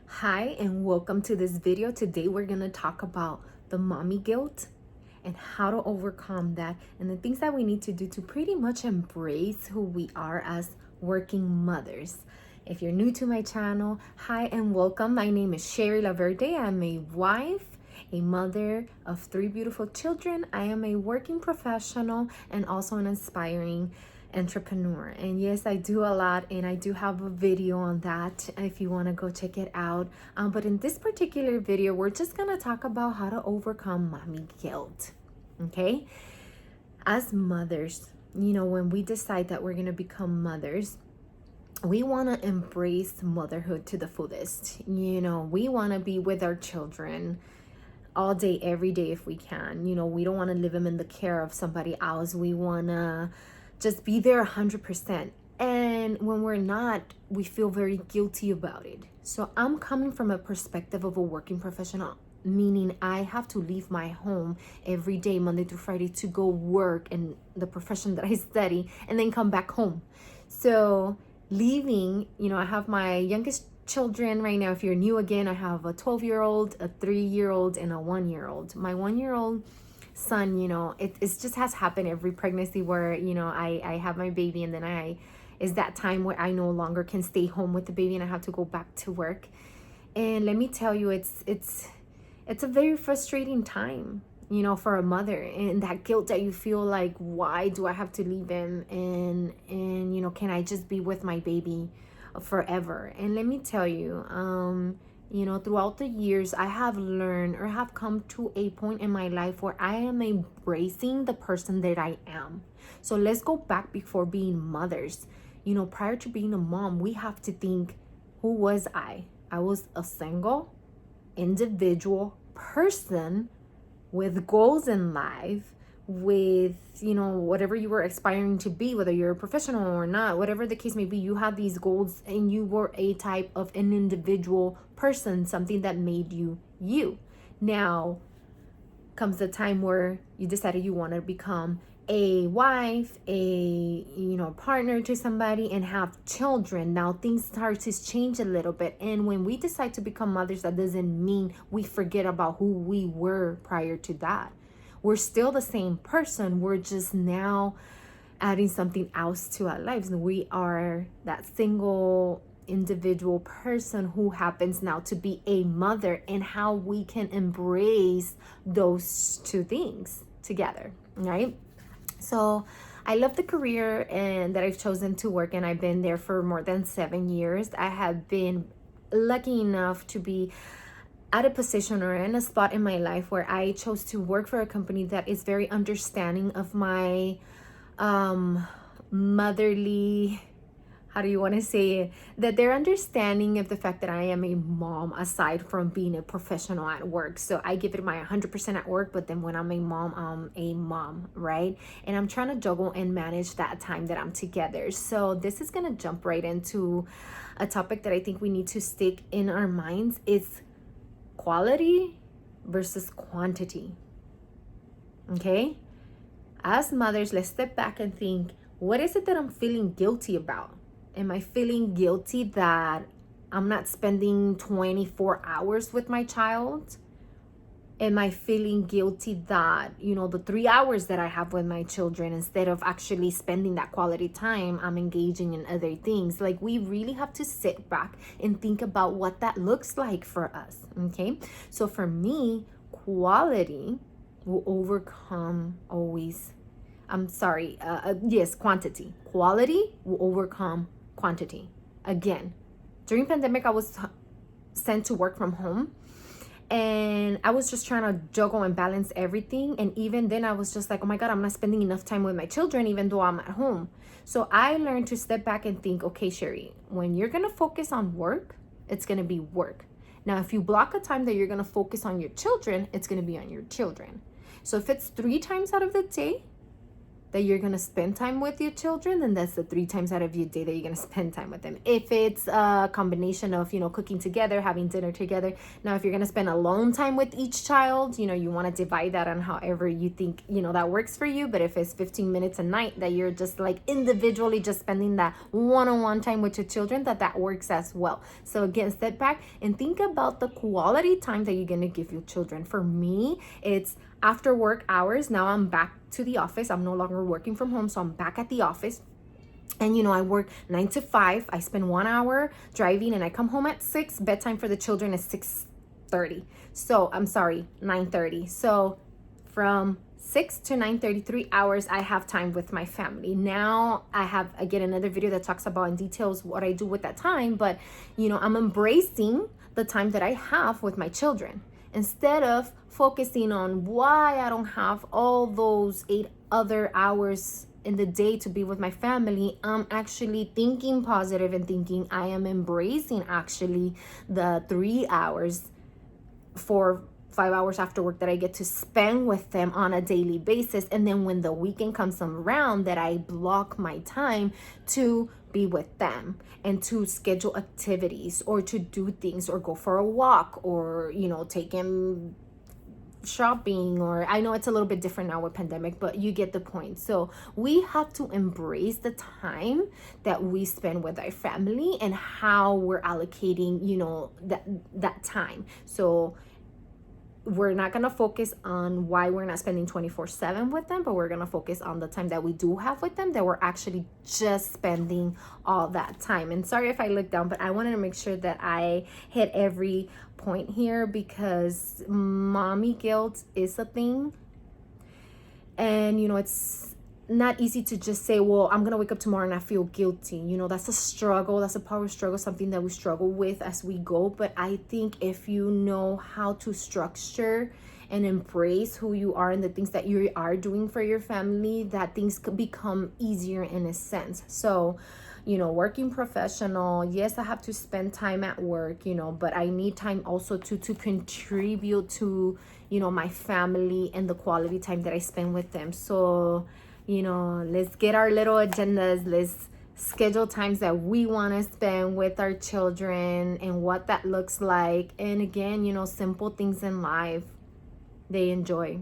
Hi and welcome to this video. Today we're going to talk about the mommy guilt and how to overcome that and the things that we need to do to pretty much embrace who we are as working mothers. If you're new to my channel, hi and welcome. My name is Shari Laverde. I'm a wife, a mother of 3 beautiful children. I am a working professional and also an inspiring entrepreneur. And yes, I do a lot, and I do have a video on that if you want to go check it out. But in this particular video, we're just gonna talk about how to overcome mommy guilt. Okay, as mothers, when we decide that we're gonna become mothers, we want to embrace motherhood to the fullest. We want to be with our children all day, every day if we can. We don't want to leave them in the care of somebody else. We want to just be there 100%. And when we're not, we feel very guilty about it. So I'm coming from a perspective of a working professional, meaning I have to leave my home every day, Monday through Friday, to go work in the profession that I study and then come back home. So leaving, I have my youngest children right now. If you're new again, I have a 12-year-old, a 3-year-old, and a 1-year-old. My 1-year-old son, it just has happened every pregnancy where, I have my baby, and then is that time where I no longer can stay home with the baby and I have to go back to work. And let me tell you, it's a very frustrating time, for a mother, and that guilt that you feel like, why do I have to leave him? And can I just be with my baby forever? And let me tell you, throughout the years, I have learned or have come to a point in my life where I am embracing the person that I am. So let's go back before being mothers. Prior to being a mom, we have to think, who was I? I was a single, individual person with goals in life, with whatever you were aspiring to be, whether you're a professional or not, whatever the case may be, you had these goals and you were a type of an individual person, something that made you you. Now comes the time where you decided you want to become a wife, a partner to somebody, and have children. Now things start to change a little bit, and when we decide to become mothers, that doesn't mean we forget about who we were prior to that. We're still the same person. We're just now adding something else to our lives. We are that single individual person who happens now to be a mother, and how we can embrace those two things together, right? So I love the career and that I've chosen to work, and I've been there for more than 7 years. I have been lucky enough to be at a position or in a spot in my life where I chose to work for a company that is very understanding of my motherly, how do you want to say it, that they're understanding of the fact that I am a mom aside from being a professional at work. So I give it my 100% at work, but then when I'm a mom, right? And I'm trying to juggle and manage that time that I'm together. So this is going to jump right into a topic that I think we need to stick in our minds. It's quality versus quantity. Okay? As mothers, let's step back and think, what is it that I'm feeling guilty about? Am I feeling guilty that I'm not spending 24 hours with my child? Am I feeling guilty that, the 3 hours that I have with my children, instead of actually spending that quality time, I'm engaging in other things? Like, we really have to sit back and think about what that looks like for us, okay? So for me, quality will overcome always, quantity. Quality will overcome quantity. Again, during pandemic, I was sent to work from home, and I was just trying to juggle and balance everything. And even then I was just like, oh my God, I'm not spending enough time with my children, even though I'm at home. So I learned to step back and think, okay, Shari, when you're going to focus on work, it's going to be work. Now, if you block a time that you're going to focus on your children, it's going to be on your children. So if it's 3 times out of the day that you're going to spend time with your children, then that's the 3 times out of your day that you're going to spend time with them. If it's a combination of, cooking together, having dinner together. Now, if you're going to spend alone time with each child, you want to divide that on however you think, that works for you. But if it's 15 minutes a night that you're just like individually just spending that one-on-one time with your children, that works as well. So again, step back and think about the quality time that you're going to give your children. For me, it's after work hours. Now I'm back to the office. I'm no longer working from home, so I'm back at the office. And I work 9 to 5. I spend 1 hour driving and I come home at 6. Bedtime for the children is 6:30. So I'm sorry, 9:30. So from 6 to 9:30, 3 hours, I have time with my family. Now I have, again, another video that talks about in details what I do with that time. But, I'm embracing the time that I have with my children instead of focusing on why I don't have all those 8 other hours in the day to be with my family. I'm actually thinking positive and thinking I am embracing actually the 3 hours, 4-5 hours after work that I get to spend with them on a daily basis. And then when the weekend comes around, that I block my time to be with them and to schedule activities or to do things or go for a walk or, take them shopping. Or I know it's a little bit different now with pandemic, but you get the point. So we have to embrace the time that we spend with our family and how we're allocating, that time. So we're not going to focus on why we're not spending 24/7 with them, but we're going to focus on the time that we do have with them, that we're actually just spending all that time. And sorry if I look down, but I wanted to make sure that I hit every point here, because mommy guilt is a thing. And, it's not easy to just say, well, I'm going to wake up tomorrow and I feel guilty. That's a struggle. That's a power struggle, something that we struggle with as we go. But I think if you know how to structure and embrace who you are and the things that you are doing for your family, that things could become easier in a sense. So, working professional, yes, I have to spend time at work, but I need time also to contribute to, my family and the quality time that I spend with them. So, let's get our little agendas. Let's schedule times that we want to spend with our children and what that looks like. And again, simple things in life they enjoy.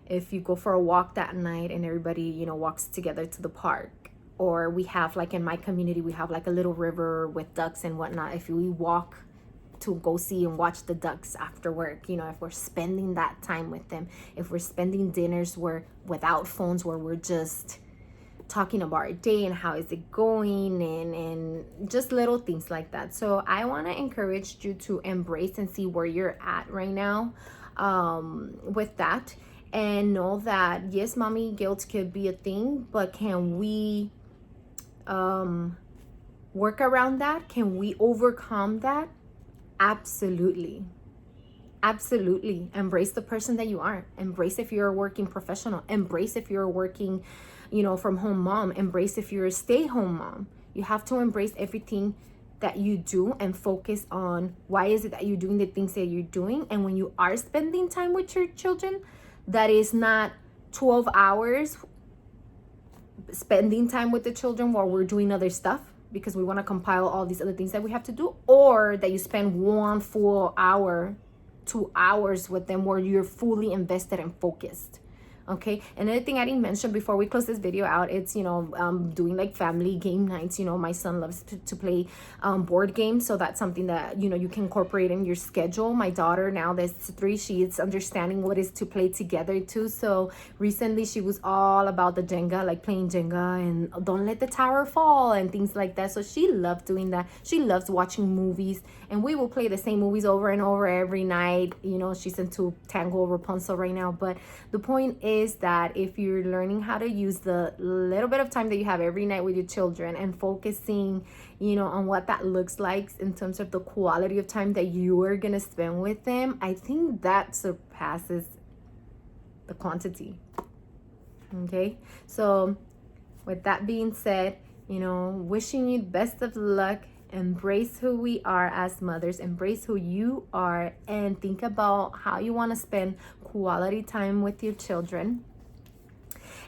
If you go for a walk that night and everybody, walks together to the park, or we have, like in my community, we have like a little river with ducks and whatnot. If we walk to go see and watch the ducks after work, if we're spending that time with them, if we're spending dinners where without phones, where we're just talking about our day and how is it going, and just little things like that. So I want to encourage you to embrace and see where you're at right now with that, and know that yes, mommy guilt could be a thing, but can we work around that? Can we overcome that? Absolutely. Embrace the person that you are. Embrace if you're a working professional. Embrace if you're a working, from home mom. Embrace if you're a stay-home mom. You have to embrace everything that you do and focus on why is it that you're doing the things that you're doing. And when you are spending time with your children, that is not 12 hours spending time with the children while we're doing other stuff, because we want to compile all these other things that we have to do, or that you spend 1 full hour, 2 hours with them where you're fully invested and focused. Okay, another thing I didn't mention before we close this video out, it's doing like family game nights. My son loves to play board games, so that's something that you can incorporate in your schedule. My daughter, now there's 3, she is understanding what is to play together too. So recently she was all about the Jenga, like playing Jenga and don't let the tower fall and things like that. So she loved doing that. She loves watching movies, and we will play the same movies over and over every night. She's into Tango Rapunzel right now. But the point is that if you're learning how to use the little bit of time that you have every night with your children and focusing, on what that looks like in terms of the quality of time that you are going to spend with them, I think that surpasses the quantity. Okay, so with that being said, wishing you best of luck. Embrace who we are as mothers. Embrace who you are, and think about how you want to spend quality time with your children.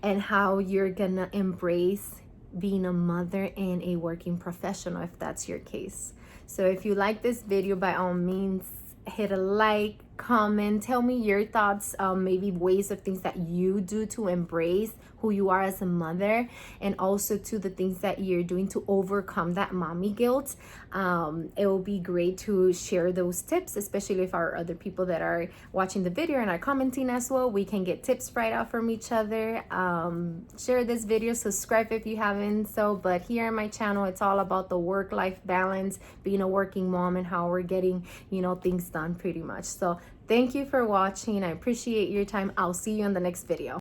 and how you're gonna embrace being a mother and a working professional if that's your case. So if you like this video, by all means, hit a like, comment, tell me your thoughts, maybe ways of things that you do to embrace who you are as a mother, and also to the things that you're doing to overcome that mommy guilt. It will be great to share those tips, especially if our other people that are watching the video and are commenting as well. We can get tips right out from each other. Share this video, subscribe if you haven't. But here on my channel, it's all about the work-life balance, being a working mom, and how we're getting, things done pretty much. So thank you for watching. I appreciate your time. I'll see you in the next video.